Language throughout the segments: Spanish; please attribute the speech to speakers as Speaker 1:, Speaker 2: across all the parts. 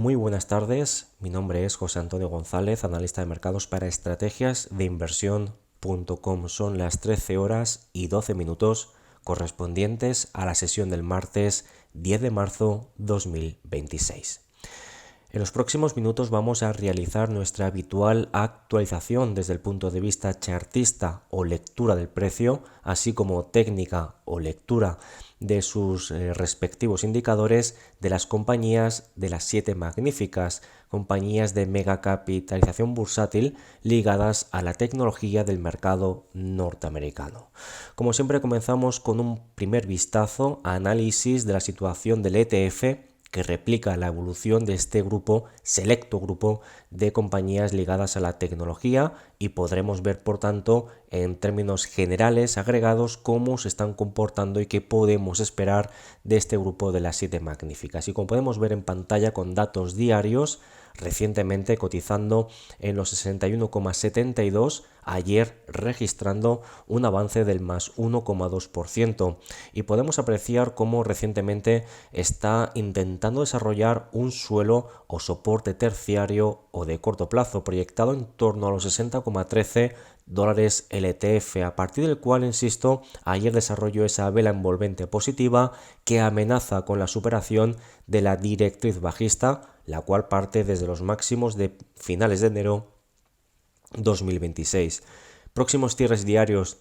Speaker 1: Muy buenas tardes, mi nombre es José Antonio González, analista de mercados para estrategias de inversión.com. Son las 13 horas y 12 minutos correspondientes a la sesión del martes 10 de marzo 2026. En los próximos minutos vamos a realizar nuestra habitual actualización desde el punto de vista chartista o lectura del precio, así como técnica o lectura de sus respectivos indicadores de las compañías de las 7 magníficas compañías de mega capitalización bursátil ligadas a la tecnología del mercado norteamericano. Como siempre, comenzamos con un primer vistazo a análisis de la situación del ETF, que replica la evolución de este selecto grupo de compañías ligadas a la tecnología, y podremos ver, por tanto, en términos generales agregados, cómo se están comportando y qué podemos esperar de este grupo de las 7 magníficas. Y como podemos ver en pantalla con datos diarios, recientemente cotizando en los 61,72, ayer registrando un avance del más 1,2%, y podemos apreciar cómo recientemente está intentando desarrollar un suelo o soporte terciario o de corto plazo proyectado en torno a los 60,13 dólares el ETF, a partir del cual, insisto, ayer desarrolló esa vela envolvente positiva que amenaza con la superación de la directriz bajista, la cual parte desde los máximos de finales de enero 2026. Próximos cierres diarios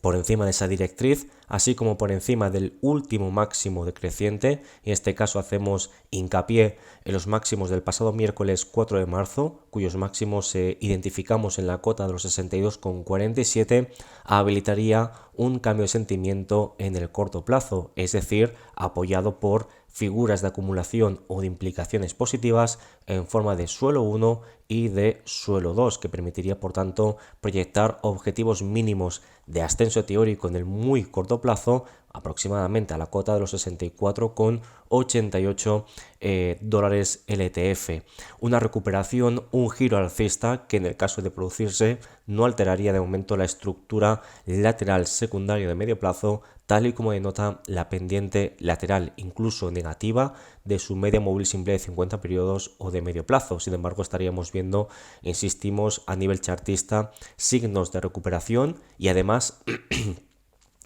Speaker 1: por encima de esa directriz, así como por encima del último máximo decreciente. En este caso hacemos hincapié en los máximos del pasado miércoles 4 de marzo, cuyos máximos identificamos en la cota de los 62,47, habilitaría un cambio de sentimiento en el corto plazo, es decir, apoyado por figuras de acumulación o de implicaciones positivas en forma de suelo 1 y de suelo 2, que permitiría, por tanto, proyectar objetivos mínimos de ascenso teórico en el muy corto plazo, aproximadamente a la cota de los 64,88 dólares el ETF. Una recuperación, un giro alcista que, en el caso de producirse, no alteraría de momento la estructura lateral secundaria de medio plazo, tal y como denota la pendiente lateral, incluso negativa, de su media móvil simple de 50 periodos o de medio plazo. Sin embargo, estaríamos viendo, insistimos, a nivel chartista, signos de recuperación, y además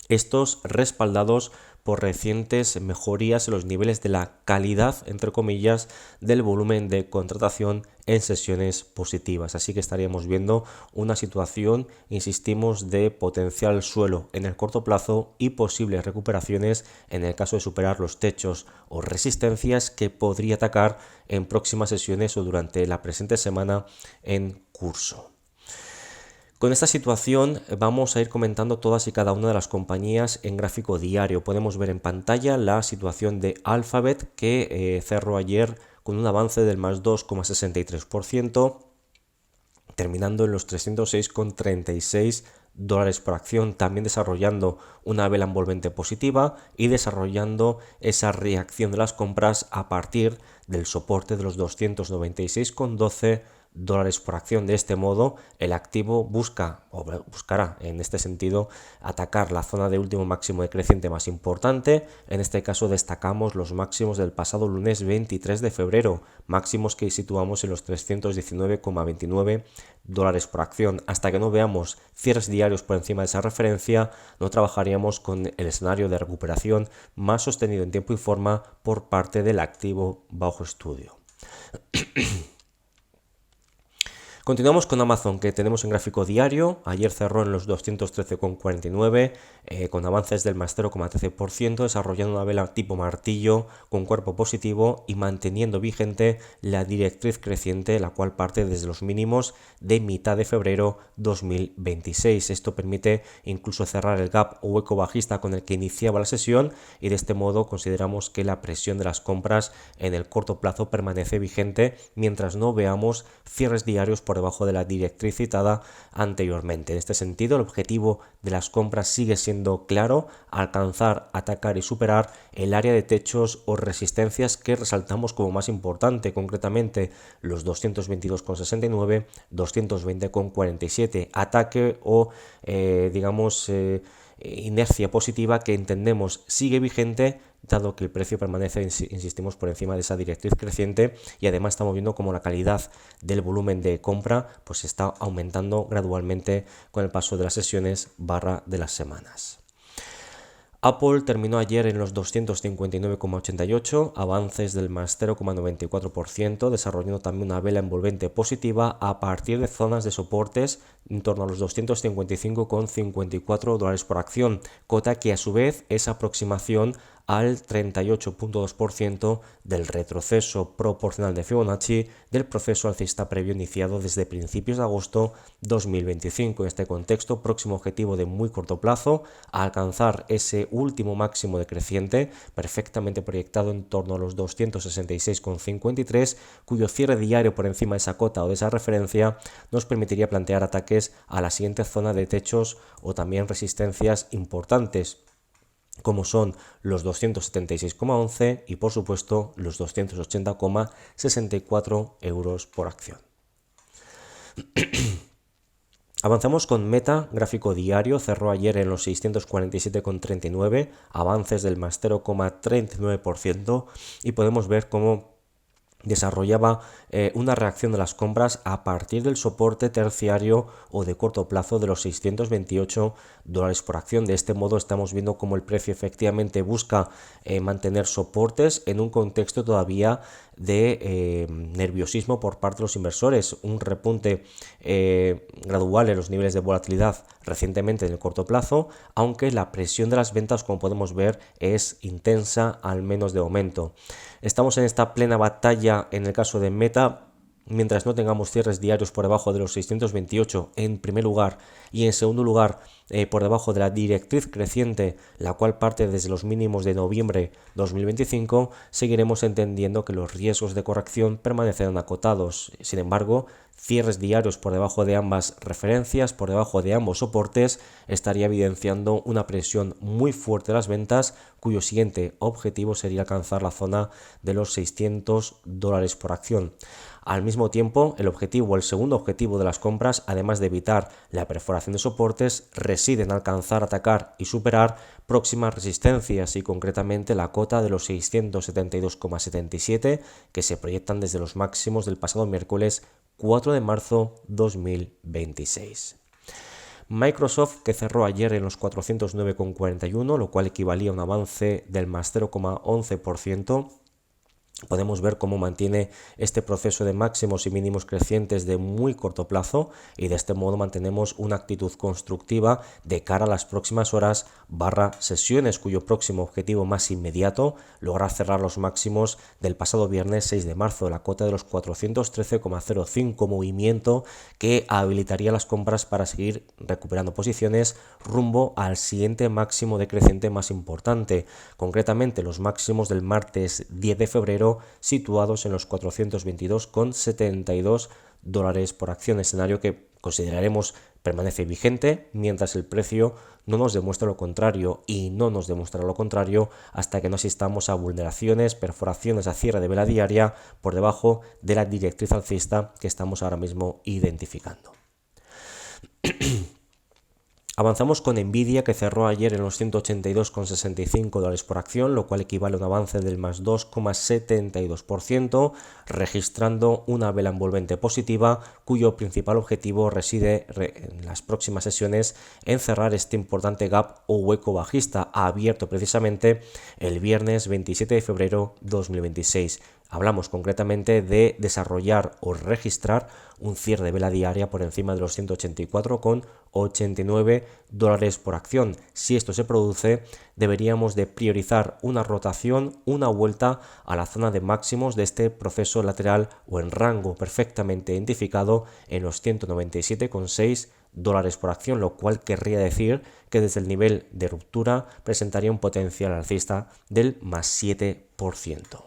Speaker 1: estos respaldados por recientes mejorías en los niveles de la calidad, entre comillas, del volumen de contratación en sesiones positivas. Así que estaríamos viendo una situación, insistimos, de potencial suelo en el corto plazo y posibles recuperaciones en el caso de superar los techos o resistencias que podría atacar en próximas sesiones o durante la presente semana en curso. Con esta situación vamos a ir comentando todas y cada una de las compañías en gráfico diario. Podemos ver en pantalla la situación de Alphabet, que cerró ayer con un avance del más 2,63%, terminando en los 306,36 dólares por acción, también desarrollando una vela envolvente positiva y desarrollando esa reacción de las compras a partir del soporte de los 296,12 dólares por acción. De este modo, el activo buscará en este sentido atacar la zona de último máximo decreciente más importante. En este caso destacamos los máximos del pasado lunes 23 de febrero, máximos que situamos en los 319,29 dólares por acción. Hasta que no veamos cierres diarios por encima de esa referencia, no trabajaríamos con el escenario de recuperación más sostenido en tiempo y forma por parte del activo bajo estudio. Continuamos con Amazon, que tenemos en gráfico diario. Ayer cerró en los 213,49 con avances del más 0,13%, desarrollando una vela tipo martillo con cuerpo positivo y manteniendo vigente la directriz creciente, la cual parte desde los mínimos de mitad de febrero 2026. Esto permite incluso cerrar el gap o hueco bajista con el que iniciaba la sesión, y de este modo consideramos que la presión de las compras en el corto plazo permanece vigente mientras no veamos cierres diarios por debajo de la directriz citada anteriormente. En este sentido, el objetivo de las compras sigue siendo claro: alcanzar, atacar y superar el área de techos o resistencias que resaltamos como más importante, concretamente los 222,69, 220,47, ataque o inercia positiva que entendemos sigue vigente, dado que el precio permanece, insistimos, por encima de esa directriz creciente, y además estamos viendo como la calidad del volumen de compra pues está aumentando gradualmente con el paso de las sesiones / de las semanas. Apple terminó ayer en los 259,88, avances del más 0,94%, desarrollando también una vela envolvente positiva a partir de zonas de soportes en torno a los 255,54 dólares por acción, cota que a su vez es aproximación al 38,2% del retroceso proporcional de Fibonacci del proceso alcista previo iniciado desde principios de agosto 2025. En este contexto, próximo objetivo de muy corto plazo, a alcanzar ese último máximo decreciente, perfectamente proyectado en torno a los 266,53, cuyo cierre diario por encima de esa cota o de esa referencia nos permitiría plantear ataques a la siguiente zona de techos o también resistencias importantes, como son los 276,11 y por supuesto los 280,64 euros por acción. Avanzamos con Meta, gráfico diario, cerró ayer en los 647,39, avances del más 0,39%, y podemos ver cómo desarrollaba una reacción de las compras a partir del soporte terciario o de corto plazo de los 628 dólares por acción. De este modo estamos viendo cómo el precio efectivamente busca mantener soportes en un contexto todavía de nerviosismo por parte de los inversores, un repunte gradual en los niveles de volatilidad recientemente en el corto plazo, aunque la presión de las ventas, como podemos ver, es intensa, al menos de momento. Estamos en esta plena batalla en el caso de Meta, mientras no tengamos cierres diarios por debajo de los 628 en primer lugar, y en segundo lugar por debajo de la directriz creciente, la cual parte desde los mínimos de noviembre 2025, seguiremos entendiendo que los riesgos de corrección permanecerán acotados. Sin embargo, cierres diarios por debajo de ambas referencias, por debajo de ambos soportes, estaría evidenciando una presión muy fuerte de las ventas, cuyo siguiente objetivo sería alcanzar la zona de los 600 dólares por acción. Al mismo tiempo, el segundo objetivo de las compras, además de evitar la perforación de soportes, reside en alcanzar, atacar y superar próximas resistencias, y concretamente la cota de los 672,77 que se proyectan desde los máximos del pasado miércoles 4 de marzo 2026. Microsoft, que cerró ayer en los 409,41, lo cual equivalía a un avance del más 0,11%. Podemos ver cómo mantiene este proceso de máximos y mínimos crecientes de muy corto plazo, y de este modo mantenemos una actitud constructiva de cara a las próximas horas / sesiones, cuyo próximo objetivo más inmediato lograr cerrar los máximos del pasado viernes 6 de marzo, la cota de los 413,05, movimiento que habilitaría las compras para seguir recuperando posiciones rumbo al siguiente máximo decreciente más importante, concretamente los máximos del martes 10 de febrero, situados en los 422,72 dólares por acción, escenario que consideraremos permanece vigente mientras el precio no nos demuestra lo contrario, y no nos demostrará lo contrario hasta que no asistamos a vulneraciones, perforaciones a cierre de vela diaria por debajo de la directriz alcista que estamos ahora mismo identificando. Avanzamos con Nvidia, que cerró ayer en los 182,65 dólares por acción, lo cual equivale a un avance del más 2,72%, registrando una vela envolvente positiva, cuyo principal objetivo reside en las próximas sesiones en cerrar este importante gap o hueco bajista abierto precisamente el viernes 27 de febrero 2026. Hablamos concretamente de desarrollar o registrar un cierre de vela diaria por encima de los 184,89 dólares por acción. Si esto se produce, deberíamos de priorizar una rotación, una vuelta a la zona de máximos de este proceso lateral o en rango perfectamente identificado en los 197,6 dólares por acción, lo cual querría decir que desde el nivel de ruptura presentaría un potencial alcista del más 7%.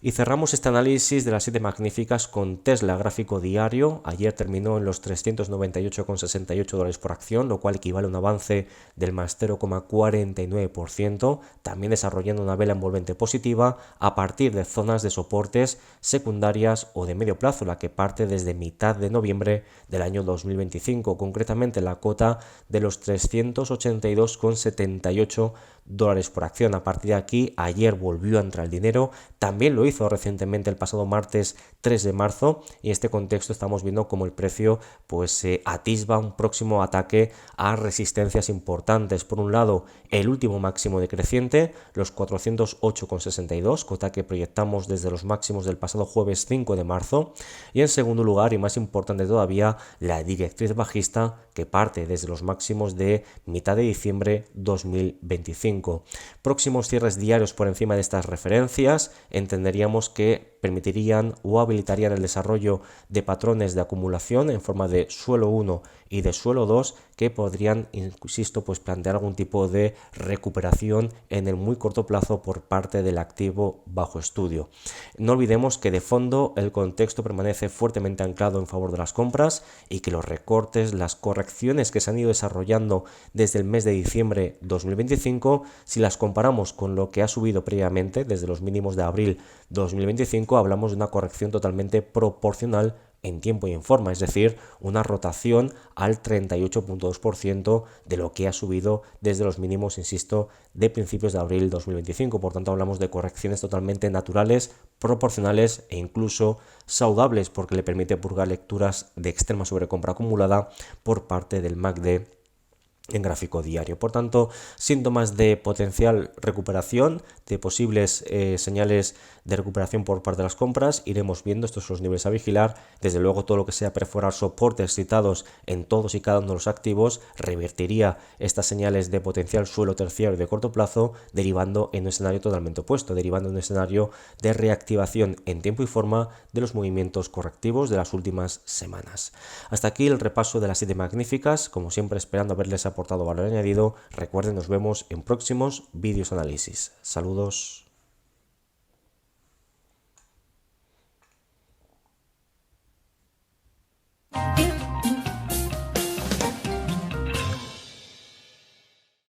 Speaker 1: Y cerramos este análisis de las 7 magníficas con Tesla, gráfico diario. Ayer terminó en los 398,68 dólares por acción, lo cual equivale a un avance del más 0,49%, también desarrollando una vela envolvente positiva a partir de zonas de soportes secundarias o de medio plazo, la que parte desde mitad de noviembre del año 2025, concretamente la cota de los 382,78 dólares por acción. A partir de aquí, ayer volvió a entrar el dinero, también lo hizo recientemente el pasado martes 3 de marzo, y en este contexto estamos viendo como el precio pues atisba un próximo ataque a resistencias importantes. Por un lado, el último máximo decreciente, los 408,62, cota que proyectamos desde los máximos del pasado jueves 5 de marzo, y en segundo lugar, y más importante todavía, la directriz bajista que parte desde los máximos de mitad de diciembre 2025. Próximos cierres diarios por encima de estas referencias entenderíamos que permitirían o habilitarían el desarrollo de patrones de acumulación en forma de suelo 1 y de suelo 2 que podrían, insisto, pues plantear algún tipo de recuperación en el muy corto plazo por parte del activo bajo estudio. No olvidemos que de fondo el contexto permanece fuertemente anclado en favor de las compras y que los recortes, las correcciones que se han ido desarrollando desde el mes de diciembre 2025, si las comparamos con lo que ha subido previamente desde los mínimos de abril 2025, hablamos de una corrección totalmente proporcional en tiempo y en forma, es decir, una rotación al 38,2% de lo que ha subido desde los mínimos, insisto, de principios de abril 2025. Por tanto, hablamos de correcciones totalmente naturales, proporcionales e incluso saudables, porque le permite purgar lecturas de extrema sobrecompra acumulada por parte del MACD en gráfico diario. Por tanto, síntomas de potencial recuperación, de posibles señales de recuperación por parte de las compras. Iremos viendo, estos son los niveles a vigilar. Desde luego, todo lo que sea perforar soportes citados en todos y cada uno de los activos revertiría estas señales de potencial suelo terciario de corto plazo, derivando en un escenario totalmente opuesto, derivando en un escenario de reactivación en tiempo y forma de los movimientos correctivos de las últimas semanas. Hasta aquí el repaso de las 7 magníficas, como siempre esperando haberles aportado valor añadido. Recuerden, nos vemos en próximos vídeos análisis. Saludos.